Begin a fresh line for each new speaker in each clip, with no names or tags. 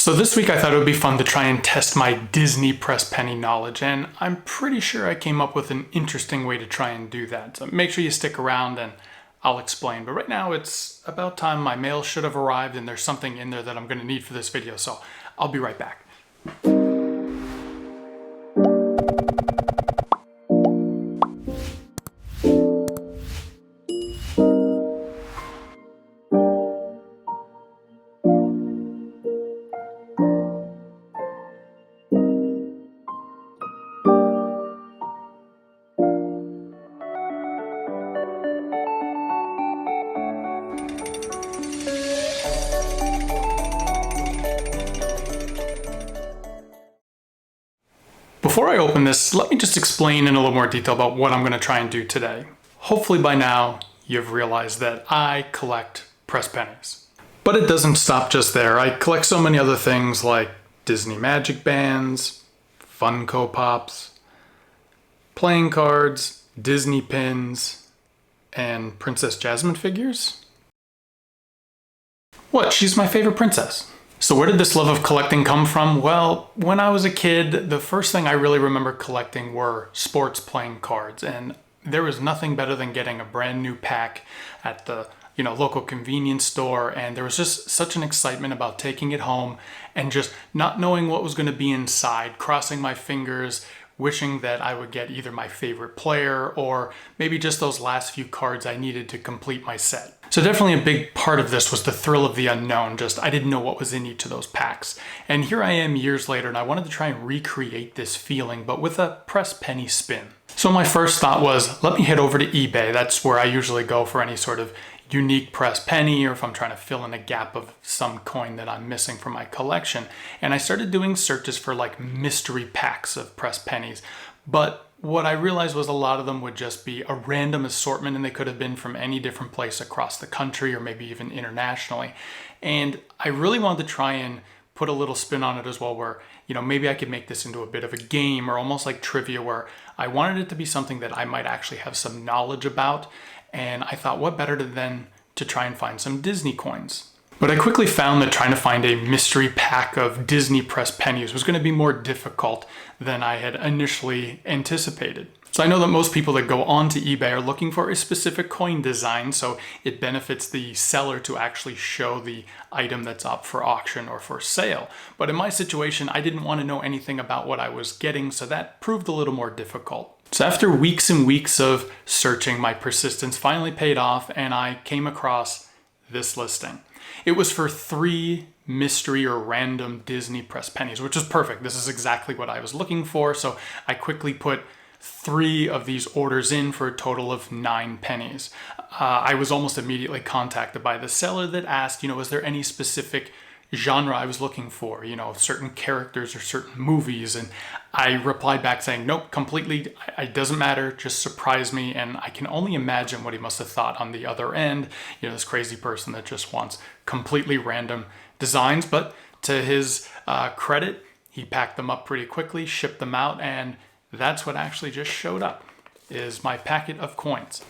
So this week I thought it would be fun to try and test my Disney press penny knowledge, and I'm pretty sure I came up with an interesting way to try and do that. So make sure you stick around and I'll explain. But right now it's about time. My mail should have arrived and there's something in there that I'm going to need for this video, so I'll be right back. Before I open this, let me just explain in a little more detail about what I'm going to try and do today. Hopefully by now you've realized that I collect press pennies. But it doesn't stop just there. I collect so many other things like Disney Magic Bands, Funko Pops, playing cards, Disney pins, and Princess Jasmine figures. What? She's my favorite princess. So where did this love of collecting come from? Well, when I was a kid, the first thing I really remember collecting were sports playing cards, and there was nothing better than getting a brand new pack at the local convenience store, and there was just such an excitement about taking it home and just not knowing what was going to be inside, crossing my fingers, wishing that I would get either my favorite player or maybe just those last few cards I needed to complete my set. So definitely a big part of this was the thrill of the unknown. Just I didn't know what was in each of those packs. And here I am years later, and I wanted to try and recreate this feeling, but with a press penny spin. So my first thought was, let me head over to eBay. That's where I usually go for any sort of unique press penny, or if I'm trying to fill in a gap of some coin that I'm missing from my collection. And I started doing searches for like mystery packs of press pennies. But what I realized was a lot of them would just be a random assortment, and they could have been from any different place across the country or maybe even internationally. And I really wanted to try and put a little spin on it as well, where maybe I could make this into a bit of a game or almost like trivia, where I wanted it to be something that I might actually have some knowledge about. And I thought, what better than to try and find some Disney coins. But I quickly found that trying to find a mystery pack of Disney press pennies was going to be more difficult than I had initially anticipated. So I know that most people that go onto eBay are looking for a specific coin design, so it benefits the seller to actually show the item that's up for auction or for sale. But in my situation, I didn't want to know anything about what I was getting, so that proved a little more difficult. So after weeks and weeks of searching, my persistence finally paid off, and I came across this listing. It was for 3 mystery or random Disney press pennies, which is perfect. This is exactly what I was looking for. So I quickly put 3 of these orders in for a total of 9 pennies. I was almost immediately contacted by the seller that asked, is there any specific genre I was looking for, certain characters or certain movies, and I replied back saying, nope, completely, it doesn't matter, just surprise me. And I can only imagine what he must have thought on the other end, this crazy person that just wants completely random designs. But to his credit, he packed them up pretty quickly, shipped them out, and that's what actually just showed up, is my packet of coins.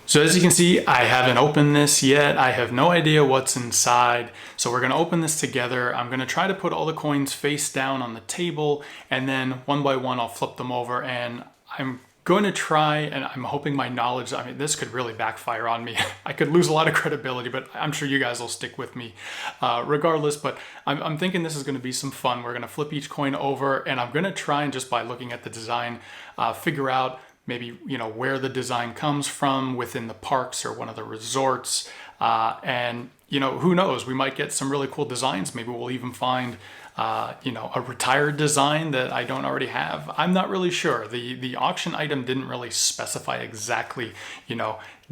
So as you can see, I haven't opened this yet. I have no idea what's inside. So we're going to open this together. I'm going to try to put all the coins face down on the table, and then one by one I'll flip them over, and I'm going to try, and I'm hoping my knowledge, this could really backfire on me. I could lose a lot of credibility, but I'm sure you guys will stick with me regardless. But I'm thinking this is going to be some fun. We're going to flip each coin over, and I'm going to try and just by looking at the design, figure out maybe where the design comes from within the parks or one of the resorts, and who knows, we might get some really cool designs. Maybe we'll even find a retired design that I don't already have. I'm not really sure. The auction item didn't really specify exactly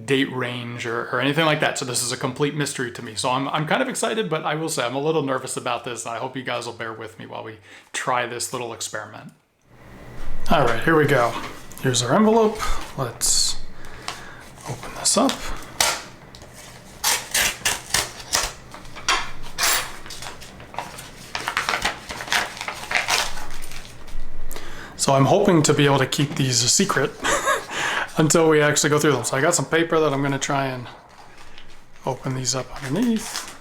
date range or anything like that, so this is a complete mystery to me. So I'm kind of excited, but I will say I'm a little nervous about this, and I hope you guys will bear with me while we try this little experiment. All right, here we go. Here's our envelope. Let's open this up. So I'm hoping to be able to keep these a secret until we actually go through them. So I got some paper that I'm going to try and open these up underneath.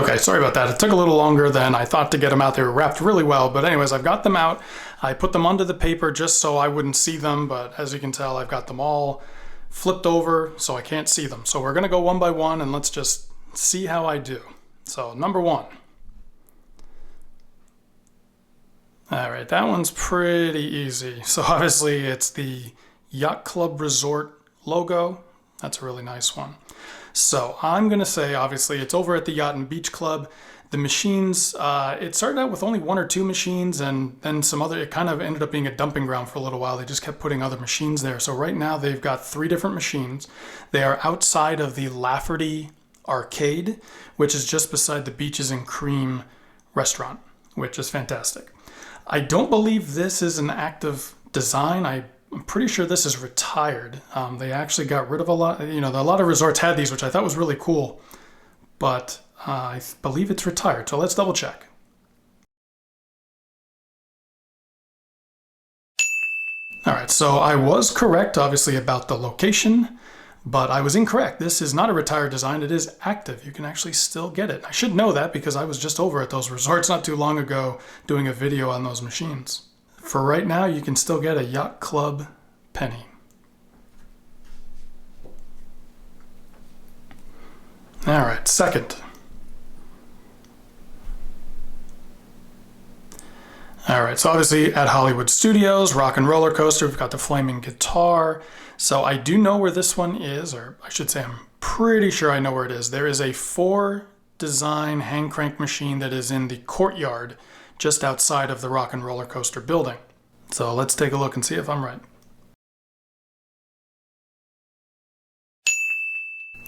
Okay, sorry about that. It took a little longer than I thought to get them out. They were wrapped really well, but anyways, I've got them out. I put them under the paper just so I wouldn't see them, but as you can tell, I've got them all flipped over so I can't see them. So we're gonna go one by one and let's just see how I do. So number one. All right, that one's pretty easy. So obviously it's the Yacht Club Resort logo. That's a really nice one. So I'm gonna say, obviously, it's over at the Yacht and Beach Club. The machines, it started out with only 1 or 2 machines, and then some other, it kind of ended up being a dumping ground for a little while. They just kept putting other machines there. So right now they've got 3 different machines. They are outside of the Lafferty Arcade, which is just beside the Beaches and Cream restaurant, which is fantastic. I don't believe this is an active design. I'm pretty sure this is retired. They actually got rid of a lot, a lot of resorts had these, which I thought was really cool, but I believe it's retired. So let's double check. All right, so I was correct, obviously, about the location, but I was incorrect. This is not a retired design, it is active. You can actually still get it. I should know that because I was just over at those resorts not too long ago doing a video on those machines. For right now, you can still get a Yacht Club penny. All right, second. All right, so obviously at Hollywood Studios, Rock and Roller Coaster, we've got the flaming guitar. So I do know where this one is, or I should say I'm pretty sure I know where it is. There is a 4 design hand crank machine that is in the courtyard just outside of the Rock and Roller Coaster building. So let's take a look and see if I'm right.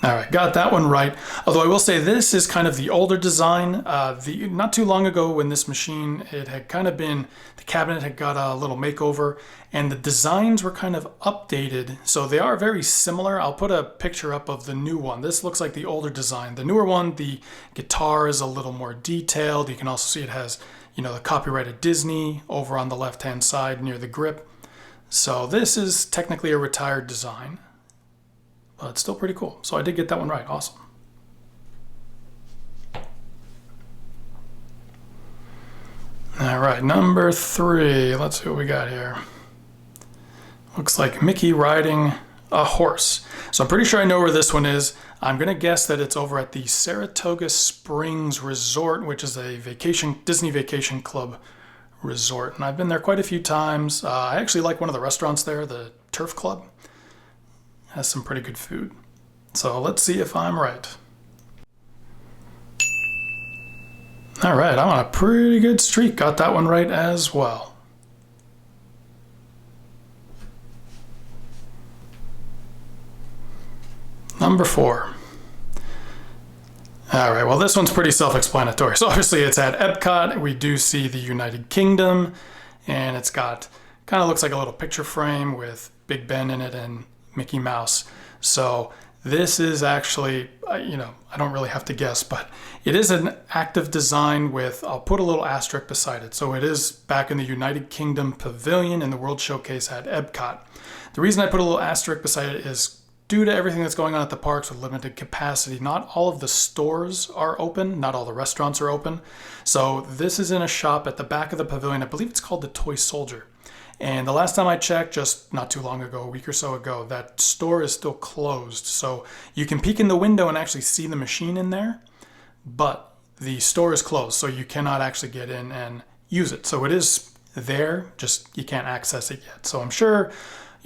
All right, got that one right. Although I will say this is kind of the older design. Not too long ago when this machine, it had kind of been, the cabinet had got a little makeover and the designs were kind of updated. So they are very similar. I'll put a picture up of the new one. This looks like the older design. The newer one, the guitar is a little more detailed. You can also see it has, the copyrighted Disney over on the left-hand side near the grip. So this is technically a retired design. But it's still pretty cool. So I did get that one right. Awesome. All right, number 3. Let's see what we got here. Looks like Mickey riding a horse. So I'm pretty sure I know where this one is. I'm going to guess that it's over at the Saratoga Springs Resort, which is a Disney Vacation Club resort. And I've been there quite a few times. I actually like one of the restaurants there, the Turf Club. Has some pretty good food. So let's see if I'm right. All right, I'm on a pretty good streak. Got that one right as well. Number 4. All right, well, this one's pretty self-explanatory. So obviously it's at Epcot. We do see the United Kingdom, and it's got, kind of looks like a little picture frame with Big Ben in it and Mickey Mouse. So this is actually, I don't really have to guess, but it is an active design with, I'll put a little asterisk beside it. So it is back in the United Kingdom Pavilion in the World Showcase at Epcot. The reason I put a little asterisk beside it is due to everything that's going on at the parks with limited capacity. Not all of the stores are open, not all the restaurants are open. So this is in a shop at the back of the pavilion. I believe it's called the Toy Soldier. And the last time I checked, just not too long ago, a week or so ago, that store is still closed. So you can peek in the window and actually see the machine in there, but the store is closed, so you cannot actually get in and use it. So it is there, just you can't access it yet. So I'm sure,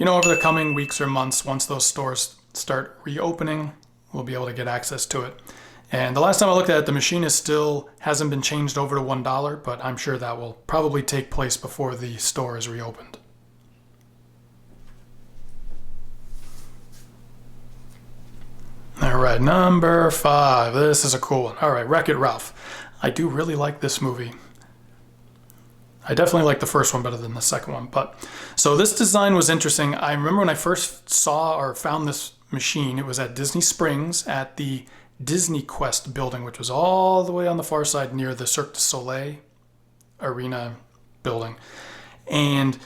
over the coming weeks or months, once those stores start reopening, we'll be able to get access to it. And the last time I looked at it, the machine hasn't been changed over to $1, but I'm sure that will probably take place before the store is reopened. All right, number 5. This is a cool one. All right, Wreck-It Ralph. I do really like this movie. I definitely like the first one better than the second one. So this design was interesting. I remember when I first saw or found this machine, it was at Disney Springs at the Disney Quest building, which was all the way on the far side near the Cirque du Soleil arena building. And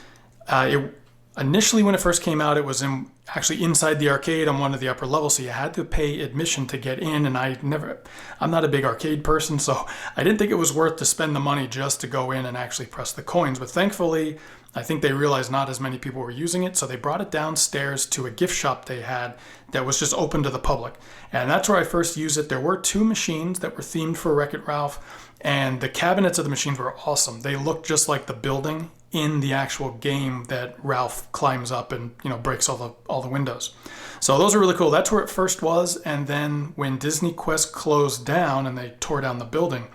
initially when it first came out, it was in actually inside the arcade on one of the upper levels, so you had to pay admission to get in. And I'm not a big arcade person, so I didn't think it was worth to spend the money just to go in and actually press the coins. But thankfully, I think they realized not as many people were using it, so they brought it downstairs to a gift shop they had that was just open to the public. And that's where I first used it. There were 2 machines that were themed for Wreck-It Ralph, and the cabinets of the machines were awesome. They looked just like the building in the actual game that Ralph climbs up and, breaks all the windows. So those are really cool. That's where it first was. And then when Disney Quest closed down and they tore down the building,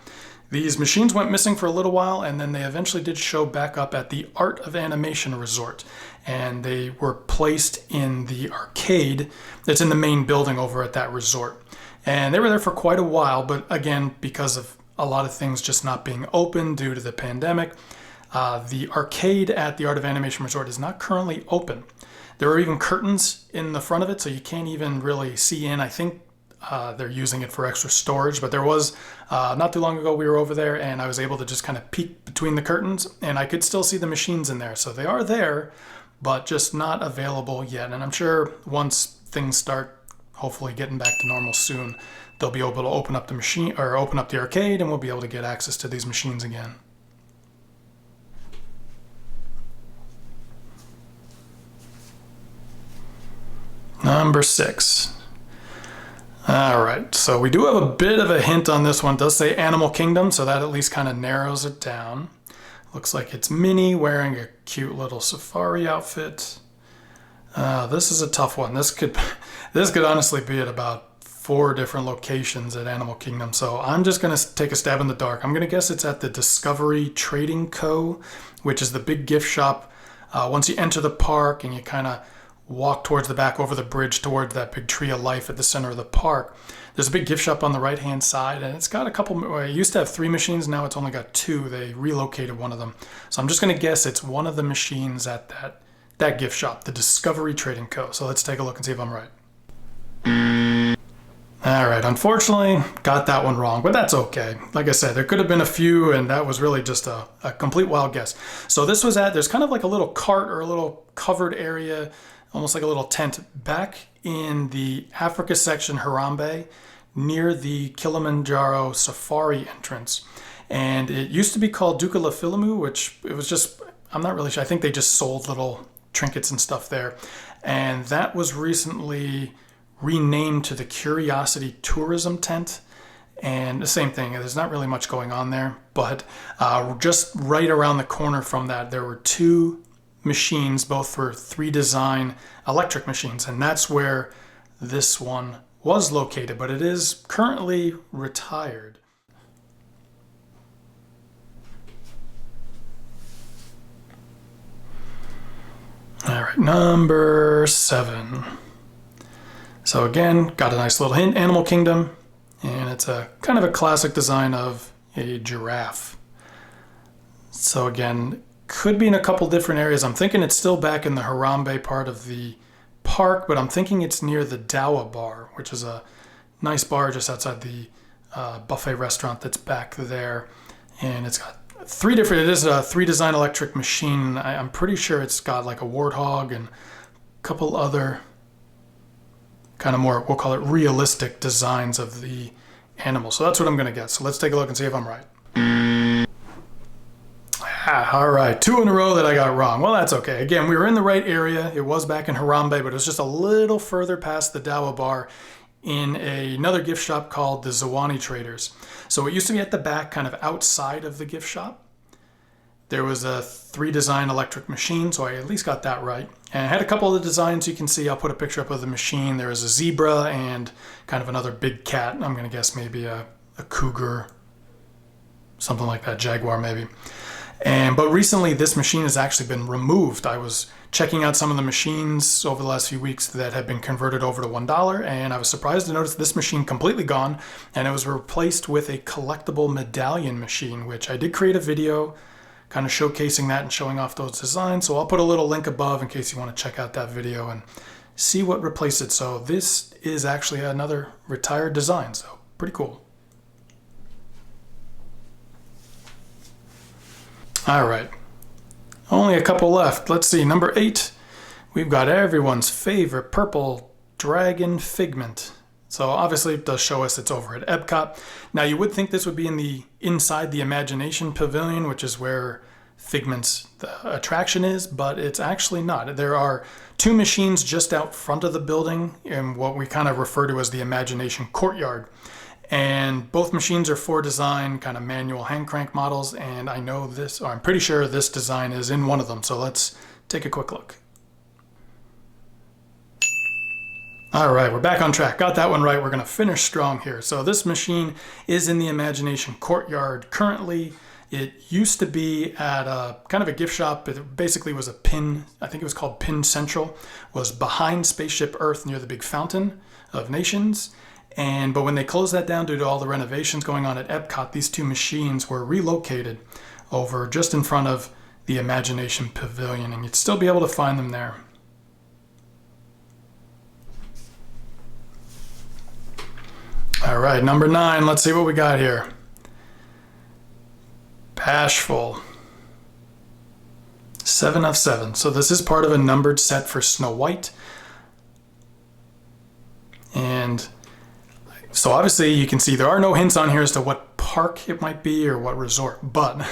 these machines went missing for a little while, and then they eventually did show back up at the Art of Animation Resort. And they were placed in the arcade that's in the main building over at that resort. And they were there for quite a while, but again, because of a lot of things just not being open due to the pandemic, the arcade at the Art of Animation Resort is not currently open. There are even curtains in the front of it, so you can't even really see in. I think they're using it for extra storage, but there was, not too long ago we were over there and I was able to just kind of peek between the curtains and I could still see the machines in there. So they are there, but just not available yet. And I'm sure once things start hopefully getting back to normal soon, they'll be able to open up the machine or open up the arcade and we'll be able to get access to these machines again. Number 6. All right, so we do have a bit of a hint on this one. It does say Animal Kingdom, so that at least kind of narrows it down. Looks like it's Minnie wearing a cute little safari outfit. This is a tough one. This could honestly be at about 4 different locations at Animal Kingdom. So I'm just going to take a stab in the dark. I'm going to guess it's at the Discovery Trading Co., which is the big gift shop. Once you enter the park and you kind of walk towards the back over the bridge towards that big tree of life at the center of the park, there's a big gift shop on the right hand side, and it's got a couple. It used to have 3 machines, now it's only got 2. They relocated one of them, so I'm just going to guess it's one of the machines at that gift shop, the Discovery Trading Co. So let's take a look and see if I'm right. All right, unfortunately got that one wrong, but that's okay. Like I said, there could have been a few, and that was really just a complete wild guess. So this was there's kind of like a little cart or a little covered area, almost like a little tent back in the Africa section, Harambe, near the Kilimanjaro Safari entrance. And it used to be called Duka La Filimu, which it was just, I'm not really sure. I think they just sold little trinkets and stuff there. And that was recently renamed to the Curiosity Tourism Tent. And the same thing, there's not really much going on there. But just right around the corner from that, there were 2 machines, both for 3 Design electric machines, and that's where this one was located, but it is currently retired. All right, number 7. So again, got a nice little hint, Animal Kingdom, and it's a kind of a classic design of a giraffe. So again, could be in a couple different areas. I'm thinking it's still back in the Harambe part of the park, but I'm thinking it's near the Dawa Bar, which is a nice bar just outside the buffet restaurant that's back there. And it's got 3 different, it is a 3 Design electric machine. I'm pretty sure it's got like a warthog and a couple other kind of more, we'll call it realistic designs of the animal. So that's what I'm going to guess. So let's take a look and see if I'm right. All right, 2 in a row that I got wrong. Well, that's okay. Again, we were in the right area. It was back in Harambe, but it was just a little further past the Dawa Bar in another gift shop called the Zawani Traders. So it used to be at the back, kind of outside of the gift shop. There was a 3 Design electric machine, so I at least got that right. And I had a couple of the designs you can see. I'll put a picture up of the machine. There was a zebra and kind of another big cat. I'm going to guess maybe a cougar, something like that, jaguar maybe. But recently this machine has actually been removed. I was checking out some of the machines over the last few weeks that had been converted over to $1, and I was surprised to notice this machine completely gone, and it was replaced with a collectible medallion machine, which I did create a video kind of showcasing that and showing off those designs. So I'll put a little link above in case you want to check out that video and see what replaced it. So this is actually another retired design, so pretty cool. All right, only a couple left. Let's see, number 8. we've got everyone's favorite purple dragon Figment. So obviously it does show us it's over at Epcot. Now you would think this would be inside the Imagination Pavilion, which is where Figment's attraction is, but it's actually not. There are two machines just out front of the building in what we kind of refer to as the Imagination Courtyard. And both machines are Ford design, kind of manual hand crank models, and I know this, or I'm pretty sure this design is in one of them. So let's take a quick look. All right, we're back on track. Got that one right. We're going to finish strong here. So this machine is in the Imagination Courtyard currently. It used to be at a kind of a gift shop. It basically was a pin, I think it was called Pin Central, was behind Spaceship Earth near the big Fountain of Nations. But when they closed that down due to all the renovations going on at Epcot, these two machines were relocated over just in front of the Imagination Pavilion, and you'd still be able to find them there. All right, number 9, let's see what we got here. Bashful. 7 of 7. So this is part of a numbered set for Snow White. And so obviously you can see there are no hints on here as to what park it might be or what resort, but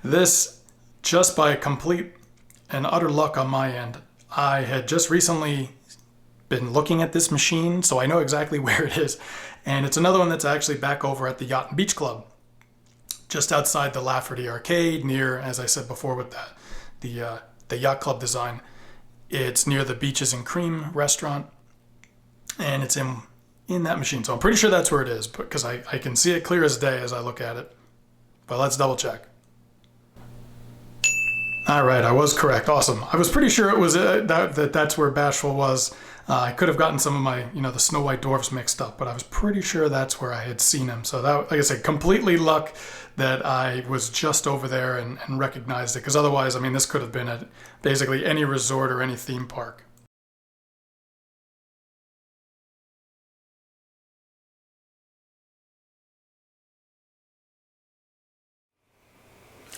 this, just by complete and utter luck on my end, I had just recently been looking at this machine, so I know exactly where it is. And it's another one that's actually back over at the Yacht and Beach Club, just outside the Lafferty Arcade, near, as I said before, with the Yacht Club design. It's near the Beaches and Cream restaurant, and it's in that machine. So I'm pretty sure that's where it is, because I can see it clear as day as I look at it. But let's double check. All right, I was correct. Awesome. I was pretty sure it was that's where Bashful was. I could have gotten some of my, the Snow White dwarfs mixed up, but I was pretty sure that's where I had seen him. So that, like I said, completely luck that I was just over there and recognized it, because otherwise, I mean, this could have been at basically any resort or any theme park.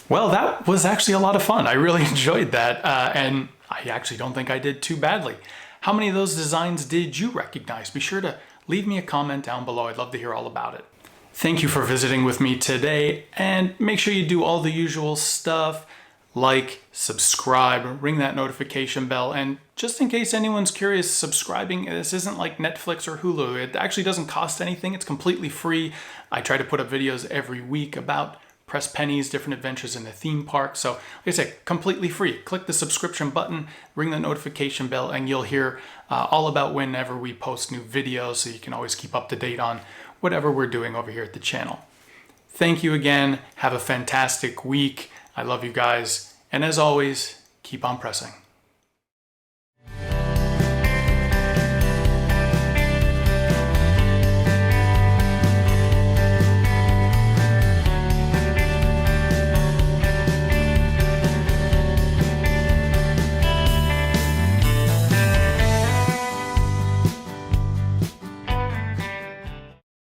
Well, that was actually a lot of fun. I really enjoyed that, and I actually don't think I did too badly. How many of those designs did you recognize? Be sure to leave me a comment down below. I'd love to hear all about it. Thank you for visiting with me today, and make sure you do all the usual stuff, like, subscribe, ring that notification bell, and just in case anyone's curious, subscribing, this isn't like Netflix or Hulu. It actually doesn't cost anything. It's completely free. I try to put up videos every week about Press Pennies, different adventures in the theme park. So like I said, completely free. Click the subscription button, ring the notification bell, and you'll hear all about whenever we post new videos, so you can always keep up to date on whatever we're doing over here at the channel. Thank you again. Have a fantastic week. I love you guys. And as always, keep on pressing.